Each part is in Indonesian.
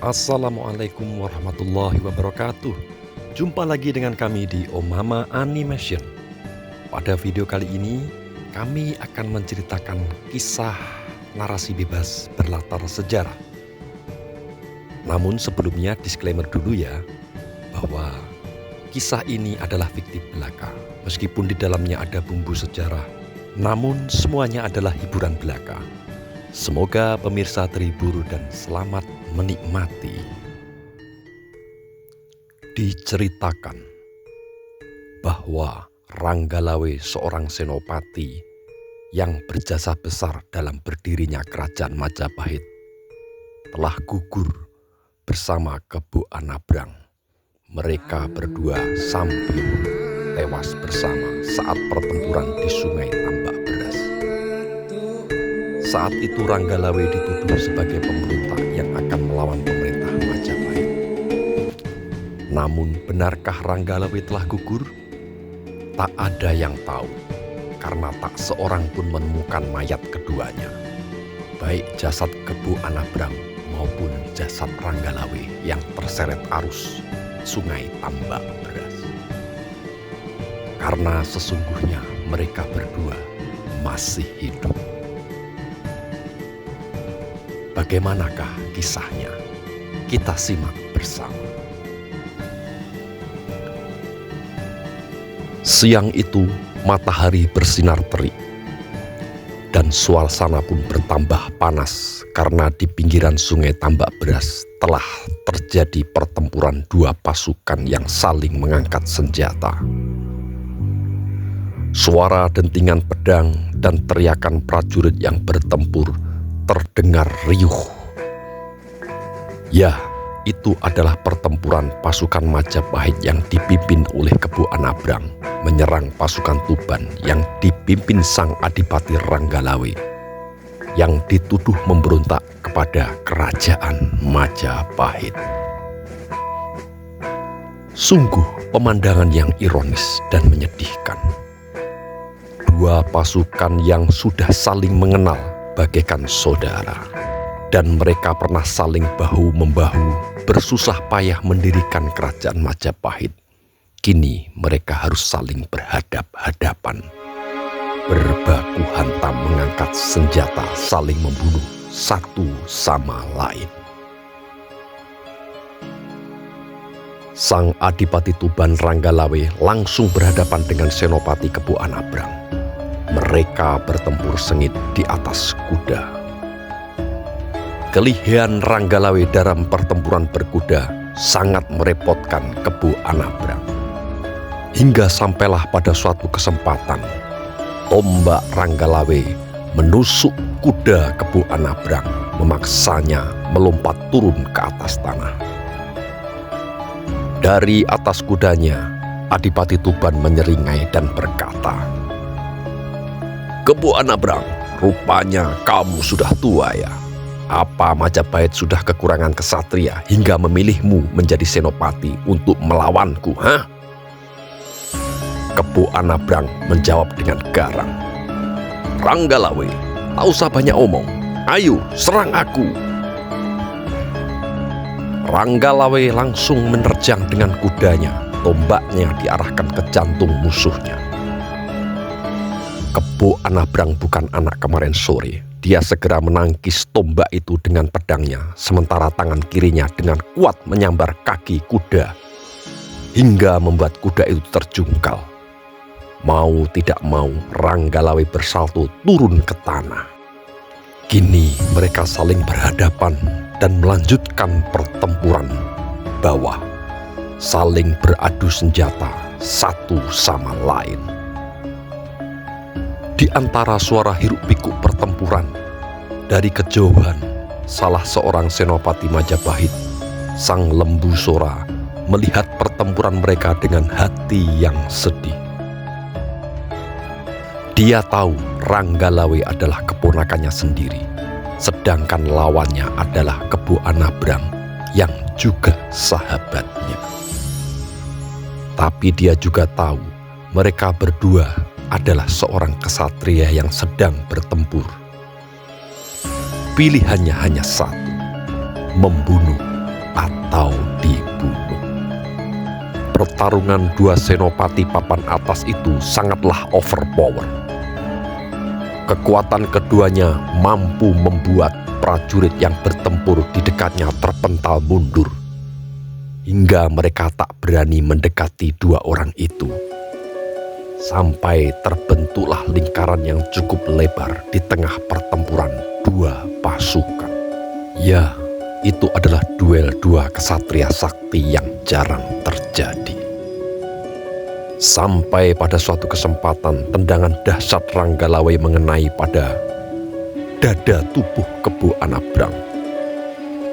Assalamualaikum warahmatullahi wabarakatuh. Jumpa lagi dengan kami di Omama Animation. Pada video kali ini kami akan menceritakan kisah narasi bebas berlatar sejarah. Namun sebelumnya disclaimer dulu ya, bahwa kisah ini adalah fiktif belaka. Meskipun di dalamnya ada bumbu sejarah, namun semuanya adalah hiburan belaka. Semoga pemirsa terhibur dan selamat menikmati. Diceritakan bahwa Ranggalawe, seorang senopati yang berjasa besar dalam berdirinya kerajaan Majapahit, telah gugur bersama Kebu Anabrang. Mereka berdua sambil tewas bersama saat pertempuran di Sungai Tambak Beras. Saat itu Ranggalawe dituduh sebagai pemberontak yang akan melawan pemerintah Majapahit. Namun benarkah Ranggalawe telah gugur? Tak ada yang tahu, karena tak seorang pun menemukan mayat keduanya, baik jasad Kebu Anabrang maupun jasad Ranggalawe yang terseret arus Sungai Tambak Beras. Karena sesungguhnya mereka berdua masih hidup. Bagaimanakah kisahnya? Kita simak bersama. Siang itu matahari bersinar terik dan suasana pun bertambah panas karena di pinggiran Sungai Tambak Beras telah terjadi pertempuran dua pasukan yang saling mengangkat senjata. Suara dentingan pedang dan teriakan prajurit yang bertempur terdengar riuh. Ya, itu adalah pertempuran pasukan Majapahit yang dipimpin oleh Kebu Anabrang menyerang pasukan Tuban yang dipimpin sang Adipati Ranggalawe yang dituduh memberontak kepada kerajaan Majapahit. Sungguh pemandangan yang ironis dan menyedihkan. Dua pasukan yang sudah saling mengenal bagaikan saudara, dan mereka pernah saling bahu-membahu bersusah payah mendirikan kerajaan Majapahit. Kini mereka harus saling berhadap-hadapan, berbaku hantam mengangkat senjata, saling membunuh satu sama lain. Sang Adipati Tuban Ranggalawe langsung berhadapan dengan Senopati Kebu Anabrang. Mereka bertempur sengit di atas kuda. Kelihayan Ranggalawe dalam pertempuran berkuda sangat merepotkan Kebu Anabrang. Hingga sampailah pada suatu kesempatan, tombak Ranggalawe menusuk kuda Kebu Anabrang, memaksanya melompat turun ke atas tanah. Dari atas kudanya, Adipati Tuban menyeringai dan berkata, "Kebu Anabrang, rupanya kamu sudah tua ya. Apa Majapahit sudah kekurangan kesatria hingga memilihmu menjadi senopati untuk melawanku, ha?" Kebu Anabrang menjawab dengan garang, "Ranggalawe, tak usah banyak omong. Ayo, serang aku." Ranggalawe langsung menerjang dengan kudanya, tombaknya diarahkan ke jantung musuhnya. Kebu Anabrang bukan anak kemarin sore. Dia segera menangkis tombak itu dengan pedangnya, sementara tangan kirinya dengan kuat menyambar kaki kuda, hingga membuat kuda itu terjungkal. Mau tidak mau, Ranggalawe bersalto turun ke tanah. Kini mereka saling berhadapan dan melanjutkan pertempuran bawah, saling beradu senjata satu sama lain. Di antara suara hiruk-pikuk pertempuran, dari kejauhan salah seorang senopati Majapahit, Sang Lembu Sora, melihat pertempuran mereka dengan hati yang sedih. Dia tahu Ranggalawe adalah keponakannya sendiri, sedangkan lawannya adalah Kebu Anabrang yang juga sahabatnya. Tapi dia juga tahu mereka berdua adalah seorang kesatria yang sedang bertempur. Pilihannya hanya satu, membunuh atau dibunuh. Pertarungan dua senopati papan atas itu sangatlah overpower. Kekuatan keduanya mampu membuat prajurit yang bertempur di dekatnya terpental mundur, hingga mereka tak berani mendekati dua orang itu. Sampai terbentuklah lingkaran yang cukup lebar di tengah pertempuran dua pasukan. Ya, itu adalah duel dua kesatria sakti yang jarang terjadi. Sampai pada suatu kesempatan tendangan dahsyat Ranggalawe mengenai pada dada tubuh Kebu Anabrang.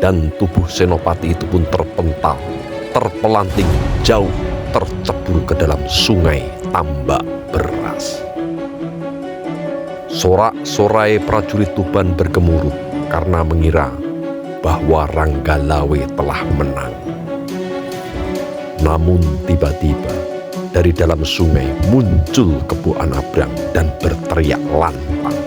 Dan tubuh senopati itu pun terpental, terpelanting jauh, tercebur ke dalam sungai Tambak Beras. Sorak-sorai prajurit Tuban bergemuruh karena mengira bahwa Ranggalawe telah menang. Namun tiba-tiba dari dalam sungai muncul Kebu Anabrang dan berteriak lantang,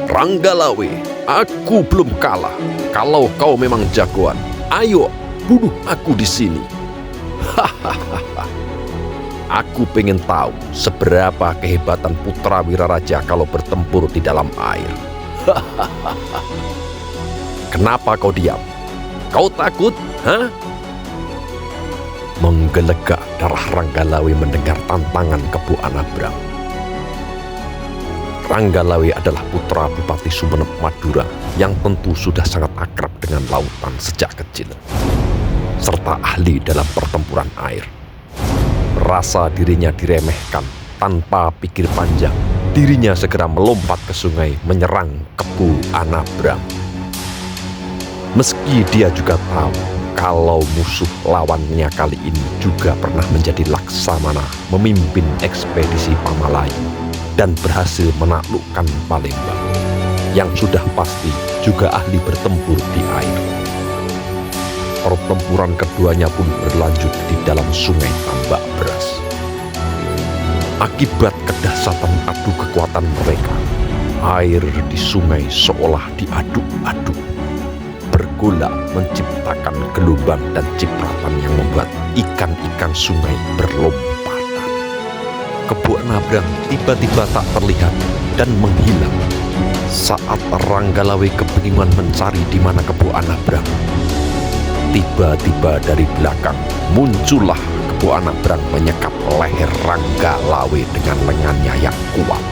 "Ranggalawe, aku belum kalah. Kalau kau memang jagoan, ayo bunuh aku di sini." Hahaha. Aku pengen tahu seberapa kehebatan putra Wiraraja kalau bertempur di dalam air. Hahaha. Kenapa kau diam? Kau takut? Hah? Menggelegak darah Ranggalawe mendengar tantangan Kebu Anabrang. Ranggalawe adalah putra Bupati Sumenep Madura yang tentu sudah sangat akrab dengan lautan sejak kecil, serta ahli dalam pertempuran air. Merasa dirinya diremehkan, tanpa pikir panjang, dirinya segera melompat ke sungai menyerang Kebu Anabrang. Meski dia juga tahu kalau musuh lawannya kali ini juga pernah menjadi laksamana memimpin ekspedisi Pamalayu dan berhasil menaklukkan Palembang, yang sudah pasti juga ahli bertempur di air. Pertempuran keduanya pun berlanjut di dalam sungai Tambak Beras. Akibat kedahsyatan adu kekuatan mereka, air di sungai seolah diaduk-aduk, bergolak menciptakan gelombang dan cipratan yang membuat ikan-ikan sungai berlompatan. Kebu Anabrang tiba-tiba tak terlihat dan menghilang. Saat Ranggalawe kebingungan mencari di mana Kebu Anabrang, tiba-tiba dari belakang muncullah Kebu Anabrang menyekap leher Ranggalawe dengan lengannya yang kuat.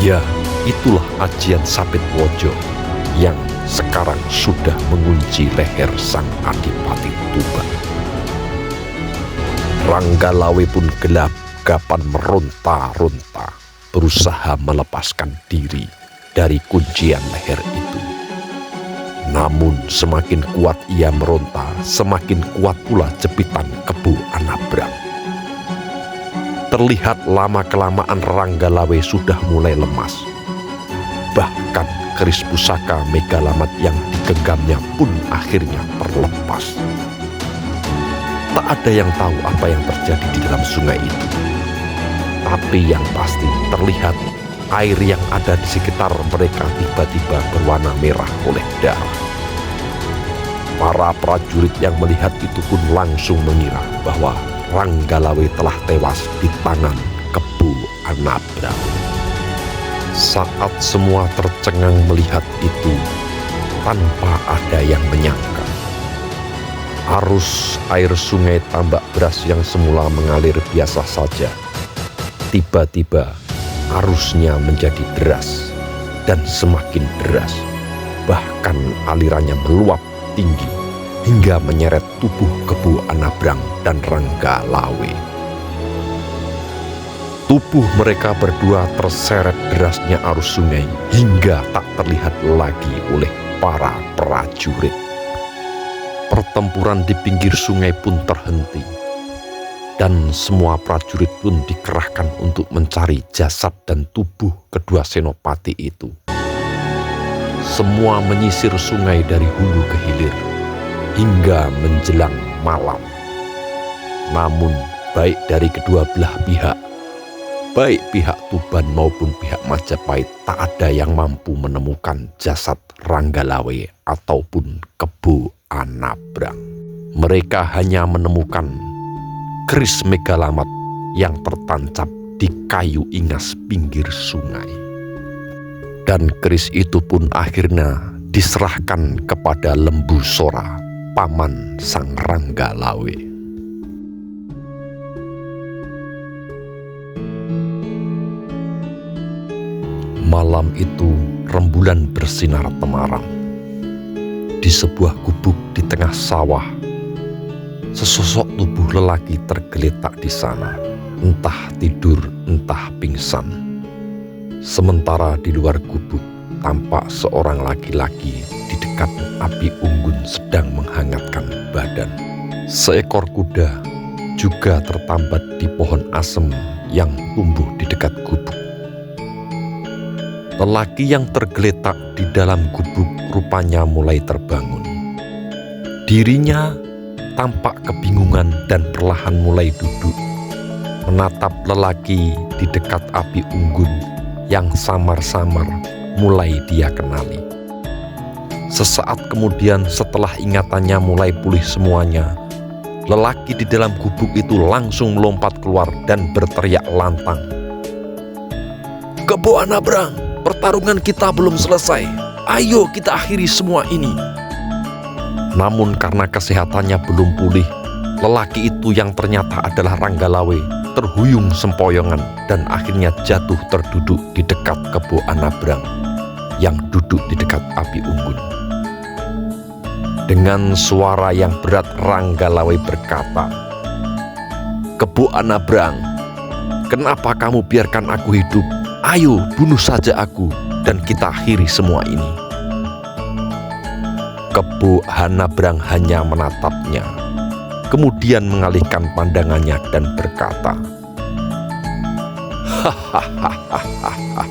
Ya, itulah ajian Sapit Wojo yang sekarang sudah mengunci leher sang Adipati Tuban. Ranggalawe pun gelap-gapan meronta-ronta, berusaha melepaskan diri dari kuncian leher itu. Namun semakin kuat ia meronta, semakin kuat pula jepitan Kebu Anabrang. Terlihat lama-kelamaan Ranggalawe sudah mulai lemas. Bahkan keris pusaka Megalamat yang digenggamnya pun akhirnya terlepas. Tak ada yang tahu apa yang terjadi di dalam sungai itu. Tapi yang pasti terlihat air yang ada di sekitar mereka tiba-tiba berwarna merah oleh darah. Para prajurit yang melihat itu pun langsung mengira bahwa Ranggalawe telah tewas di tangan Kebu Anabrang. Saat semua tercengang melihat itu, tanpa ada yang menyangka, arus air sungai Tambak Beras yang semula mengalir biasa saja, tiba-tiba arusnya menjadi deras dan semakin deras. Bahkan alirannya meluap tinggi hingga menyeret tubuh Kebu Anabrang dan Ranggalawe. Tubuh mereka berdua terseret derasnya arus sungai hingga tak terlihat lagi oleh para prajurit. Pertempuran di pinggir sungai pun terhenti. Dan semua prajurit pun dikerahkan untuk mencari jasad dan tubuh kedua senopati itu. Semua menyisir sungai dari hulu ke hilir hingga menjelang malam. Namun baik dari kedua belah pihak, baik pihak Tuban maupun pihak Majapahit, tak ada yang mampu menemukan jasad Ranggalawe ataupun Kebo Anabrang. Mereka hanya menemukan keris megalamat yang tertancap di kayu ingas pinggir sungai. Dan keris itu pun akhirnya diserahkan kepada Lembu Sora, paman sang Ranggalawe. Malam itu rembulan bersinar temaram. Di sebuah gubuk di tengah sawah, sesosok tubuh lelaki tergeletak di sana, entah tidur entah pingsan. Sementara di luar gubuk tampak seorang laki-laki di dekat api unggun sedang menghangatkan badan. Seekor kuda juga tertambat di pohon asem yang tumbuh di dekat gubuk. Lelaki yang tergeletak di dalam gubuk rupanya mulai terbangun. Dirinya tampak kebingungan dan perlahan mulai duduk, menatap lelaki di dekat api unggun yang samar-samar mulai dia kenali. Sesaat kemudian setelah ingatannya mulai pulih semuanya, lelaki di dalam gubuk itu langsung melompat keluar dan berteriak lantang, "Kebo Anabrang, pertarungan kita belum selesai. Ayo kita akhiri semua ini." Namun karena kesehatannya belum pulih, lelaki itu yang ternyata adalah Ranggalawe terhuyung sempoyongan dan akhirnya jatuh terduduk di dekat Kebo Anabrang yang duduk di dekat api unggun. Dengan suara yang berat Ranggalawe berkata, "Kebo Anabrang, kenapa kamu biarkan aku hidup? Ayo bunuh saja aku dan kita akhiri semua ini." Kebo Anabrang hanya menatapnya, kemudian mengalihkan pandangannya dan berkata, "Hahaha,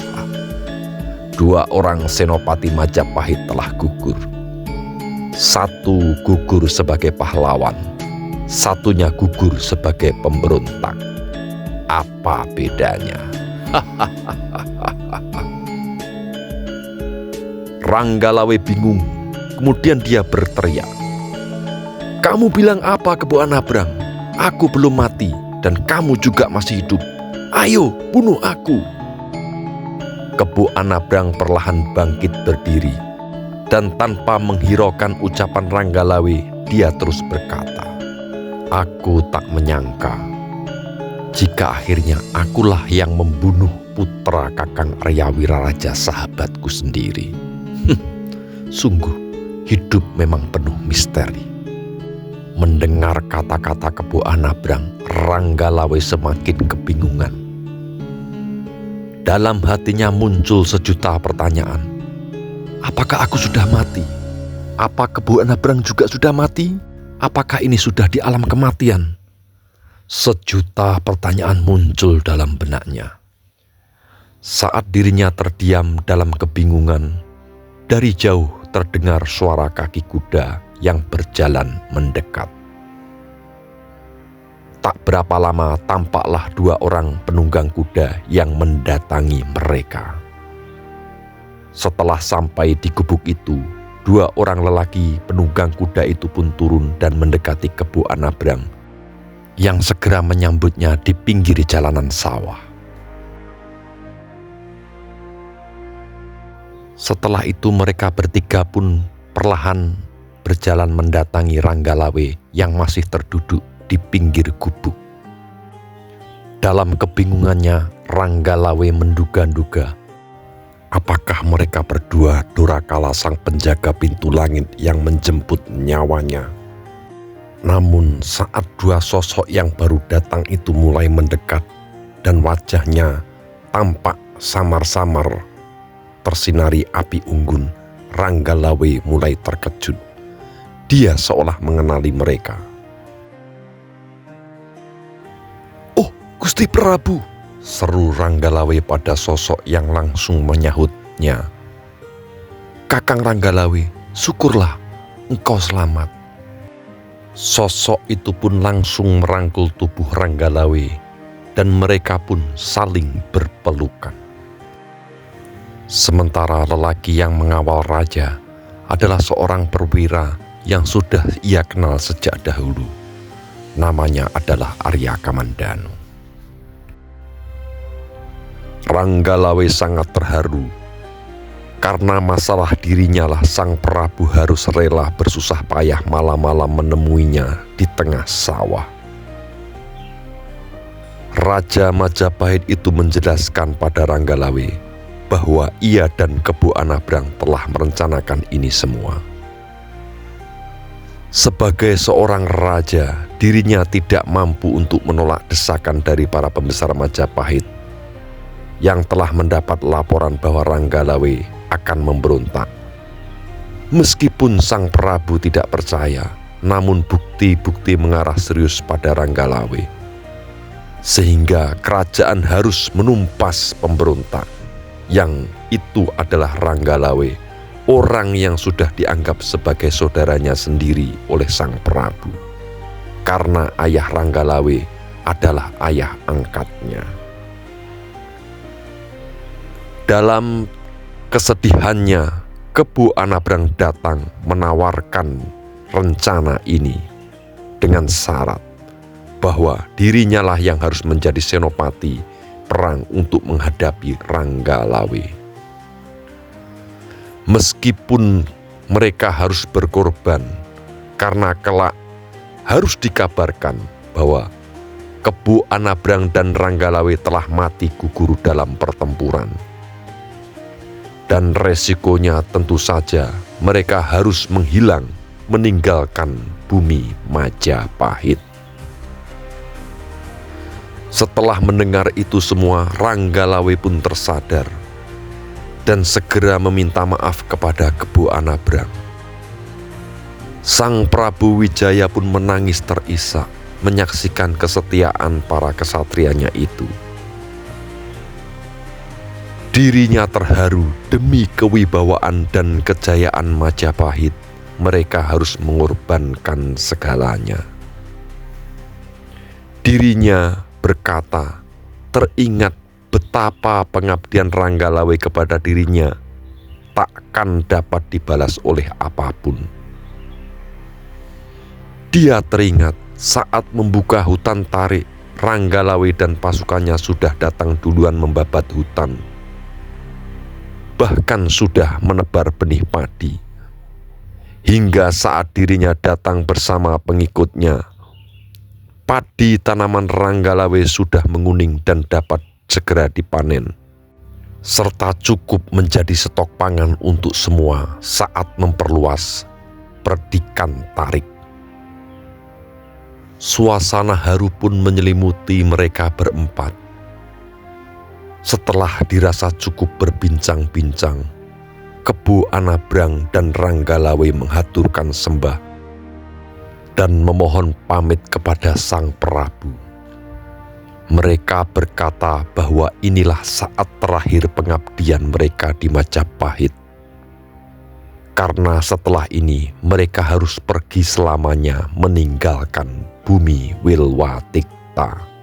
dua orang senopati Majapahit telah gugur. Satu gugur sebagai pahlawan, satunya gugur sebagai pemberontak. Apa bedanya?" Ranggalawe bingung, kemudian dia berteriak, "Kamu bilang apa, Kebo Anabrang? Aku belum mati dan kamu juga masih hidup. Ayo bunuh aku." Kebo Anabrang perlahan bangkit berdiri, dan tanpa menghiraukan ucapan Ranggalawe, dia terus berkata, "Aku tak menyangka jika akhirnya akulah yang membunuh putra Kakang Arya Wiraraja, sahabatku sendiri. Sungguh hidup memang penuh misteri." Mendengar kata-kata Kebo Anabrang, Ranggalawe semakin kebingungan. Dalam hatinya muncul sejuta pertanyaan. Apakah aku sudah mati? Apa Kebo Anabrang juga sudah mati? Apakah ini sudah di alam kematian? Sejuta pertanyaan muncul dalam benaknya. Saat dirinya terdiam dalam kebingungan, dari jauh terdengar suara kaki kuda yang berjalan mendekat. Tak berapa lama tampaklah dua orang penunggang kuda yang mendatangi mereka. Setelah sampai di gubuk itu, dua orang lelaki penunggang kuda itu pun turun dan mendekati Kebo Anabrang yang segera menyambutnya di pinggir jalanan sawah. Setelah itu mereka bertiga pun perlahan berjalan mendatangi Ranggalawe yang masih terduduk di pinggir gubuk. Dalam kebingungannya, Ranggalawe menduga-duga apakah mereka berdua Dorakala sang penjaga pintu langit yang menjemput nyawanya. Namun saat dua sosok yang baru datang itu mulai mendekat dan wajahnya tampak samar-samar tersinari api unggun, Ranggalawe mulai terkejut. Dia seolah mengenali mereka. Gusti Prabu, seru Ranggalawe pada sosok yang langsung menyahutnya. Kakang Ranggalawe, syukurlah engkau selamat. Sosok itu pun langsung merangkul tubuh Ranggalawe dan mereka pun saling berpelukan. Sementara lelaki yang mengawal raja adalah seorang perwira yang sudah ia kenal sejak dahulu. Namanya adalah Arya Kamandanu. Ranggalawe sangat terharu karena masalah dirinya lah sang Prabu harus rela bersusah payah malam-malam menemuinya di tengah sawah. Raja Majapahit itu menjelaskan pada Ranggalawe bahwa ia dan Kebu Anabrang telah merencanakan ini semua. Sebagai seorang raja, dirinya tidak mampu untuk menolak desakan dari para pembesar Majapahit yang telah mendapat laporan bahwa Ranggalawe akan memberontak. Meskipun sang Prabu tidak percaya, namun bukti-bukti mengarah serius pada Ranggalawe, sehingga kerajaan harus menumpas pemberontak, yang itu adalah Ranggalawe, orang yang sudah dianggap sebagai saudaranya sendiri oleh sang Prabu, karena ayah Ranggalawe adalah ayah angkatnya. Dalam kesedihannya, Kebu Anabrang datang menawarkan rencana ini dengan syarat bahwa dirinya lah yang harus menjadi senopati perang untuk menghadapi Ranggalawe. Meskipun mereka harus berkorban, karena kelak harus dikabarkan bahwa Kebu Anabrang dan Ranggalawe telah mati gugur dalam pertempuran. Dan resikonya tentu saja mereka harus menghilang, meninggalkan bumi Majapahit. Setelah mendengar itu semua, Ranggalawe pun tersadar dan segera meminta maaf kepada Kebu Anabrang. Sang Prabu Wijaya pun menangis terisak menyaksikan kesetiaan para kesatrianya itu. Dirinya terharu demi kewibawaan dan kejayaan Majapahit, mereka harus mengorbankan segalanya. Dirinya berkata, teringat betapa pengabdian Ranggalawe kepada dirinya takkan dapat dibalas oleh apapun. Dia teringat saat membuka hutan tarik, Ranggalawe dan pasukannya sudah datang duluan membabat hutan, bahkan sudah menebar benih padi. Hingga saat dirinya datang bersama pengikutnya, padi tanaman Ranggalawe sudah menguning dan dapat segera dipanen, serta cukup menjadi stok pangan untuk semua saat memperluas perdikan tarik. Suasana haru pun menyelimuti mereka berempat. Setelah dirasa cukup berbincang-bincang, Kebu Anabrang dan Ranggalawe menghaturkan sembah dan memohon pamit kepada sang Prabu. Mereka berkata bahwa inilah saat terakhir pengabdian mereka di Majapahit, karena setelah ini mereka harus pergi selamanya meninggalkan bumi Wilwatikta.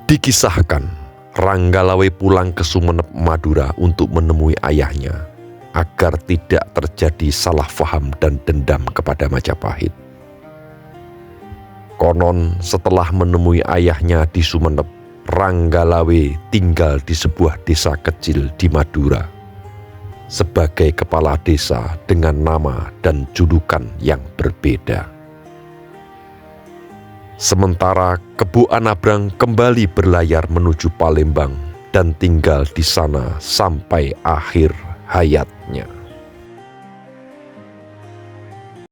Dikisahkan, Ranggalawe pulang ke Sumenep, Madura untuk menemui ayahnya agar tidak terjadi salah faham dan dendam kepada Majapahit. Konon setelah menemui ayahnya di Sumenep, Ranggalawe tinggal di sebuah desa kecil di Madura sebagai kepala desa dengan nama dan julukan yang berbeda. Sementara Kebu Anabrang kembali berlayar menuju Palembang dan tinggal di sana sampai akhir hayatnya.